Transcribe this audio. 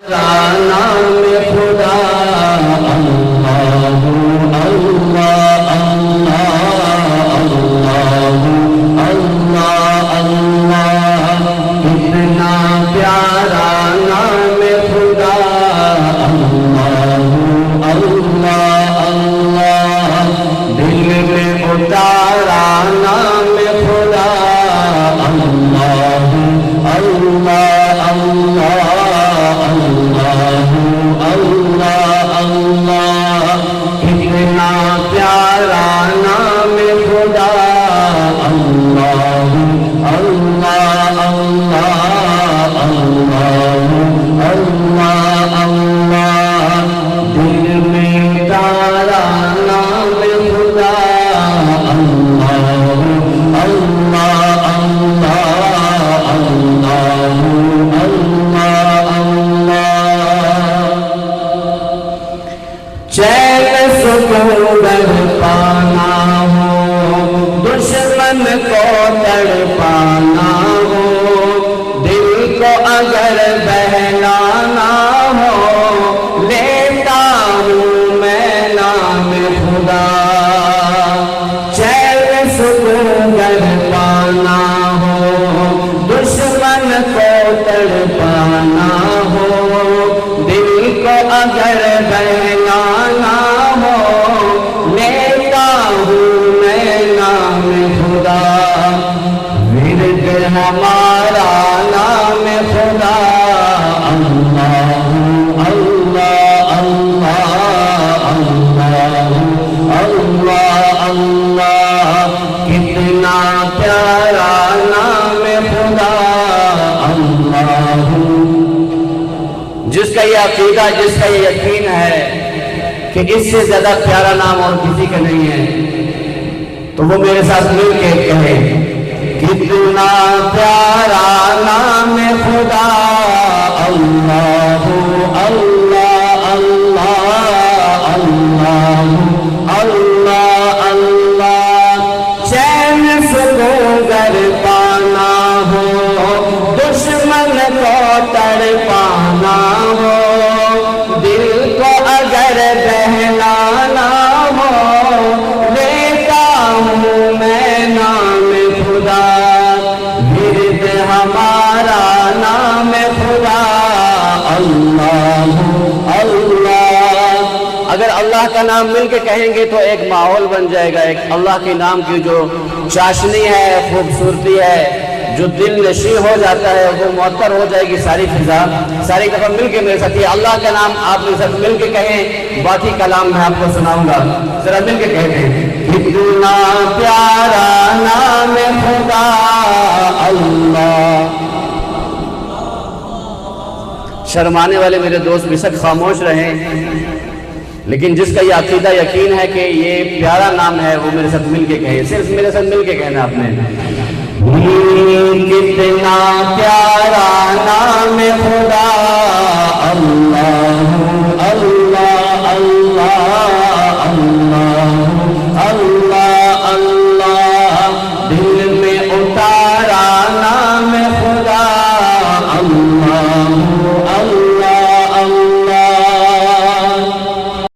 नाम खुदा अल्लाह अल्लाह अल्लाह अल्लाह अल्लाह कितना प्यारा नाम खुदा अल्लाह अल्लाह अल्लाह दिल में उतारा नाम खुदा अल्लाह अल्लाह अल्लाह अल्लाह अल्लाह कितना प्यारा नाम खुदा अल्लाह अल्लाह अल्लाह अल्लाह अल्लाह अल्लाह दिल में तारा नाम खुदा अल्लाह अल्लाह अल्लाह अल्लाह चैन सुकून पाना हो दुश्मन को तड़पाना हो दिल को अगर बहलाना हो लेता हूँ मैं नाम खुदा चैन सुकून पाना हो दुश्मन को तड़पाना हो दिल को अगर बहलाना हो लेता हूँ मैं नाम खुदा विरद हमारा नाम खुदा अल्लाह अल्लाह अल्लाह अल्लाह अल्लाह अल्लाह कितना प्यारा नाम खुदा अल्लाह जिसका ये अकीदा जिसका ये यकीन है कि इससे ज्यादा प्यारा नाम और किसी का नहीं है तो वो मेरे साथ मिल के कहे कितना प्यारा नाम खुदा अल्लाह अल्लाह अल्लाह अल्लाह अल्लाह अल्लाह चैन सुकून गर पाना हो दुश्मन को तड़पाना हो दिल को अगर बहलाना हो लेता हूँ मैं नाम खुदा विरद हमारा नाम खुदा अल्लाह अल्लाह अगर अल्लाह का नाम मिल के कहेंगे तो एक माहौल बन जाएगा एक अल्लाह के नाम की जो चाशनी है खूबसूरती है जो दिल नशी हो जाता है वो मुअत्तर हो जाएगी सारी फिजा सारी दफा मिल के मेरे साथ अल्लाह का नाम आप मेरे साथ मिल के कहें बाकी कलाम मैं आपको सुनाऊंगा जरा मिल के कहते हैं कितना प्यारा नाम खुदा अल्लाह शर्माने वाले मेरे दोस्त बेशक खामोश रहें लेकिन जिसका ये अकीदा यकीन है कि ये प्यारा नाम है वो मेरे साथ मिल के कहे सिर्फ मेरे साथ मिल के कहना आपने कितना प्यारा नाम खुदा